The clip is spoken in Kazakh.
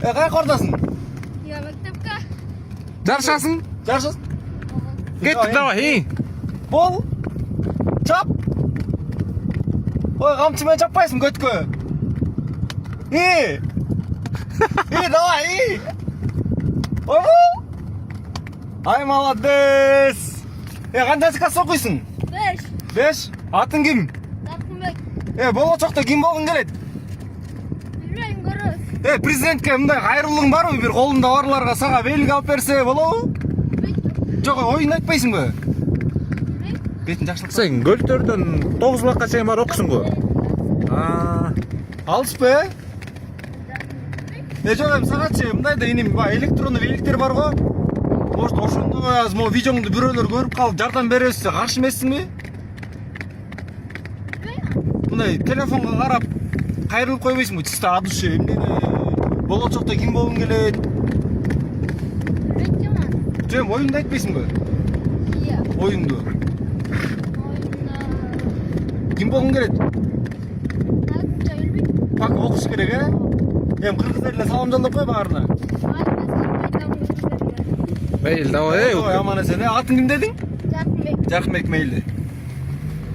Kayakka oradasın? Ya mektepke. Жарышасың? Жарышасың? Кеттік давай, Бол. Çap. Ой, қамшымен чаппайсың көткө. Давай, Ой, ай, молодец. Қандай класс оқисың? 5. 5. Атың кім? Жарқынбек. Болашақта кім болғың келеді? Білмеймін, көріңіз. Президентке мындай қайырлығың бар ма? Бір қолында барларға саға белгі алып берсе болобу? Жоқ, ойын айтпайсың ба? Бетін жақшылық. Сен көлтөрдөн 9 бакка чейин бар окусуң го? Алыс бе? Жоқ, сағатшы, мындай да енем, электронды великтер бар го? Может, ошондо аз мо видеоңду бирөөлөр көрүп калып жардам бересиз, каршы эмессиңби? Мындай телефонго карап кайрылып койбойсуңбу? Чисто от души, эмне болочокто ким болгуң келет? Жем, оюнду айтпайсыңбы? Iya. Оюнду. Oyunda. Ким болгуң келет? Nakça bilmeyim. Пак окуш керек, Эми кыргыз элине салам жолдоп кой баарына. Мейли давай, Ой, аман эсен. Атың ким дедің? Жарқынбек. Жаркынбек, мейли.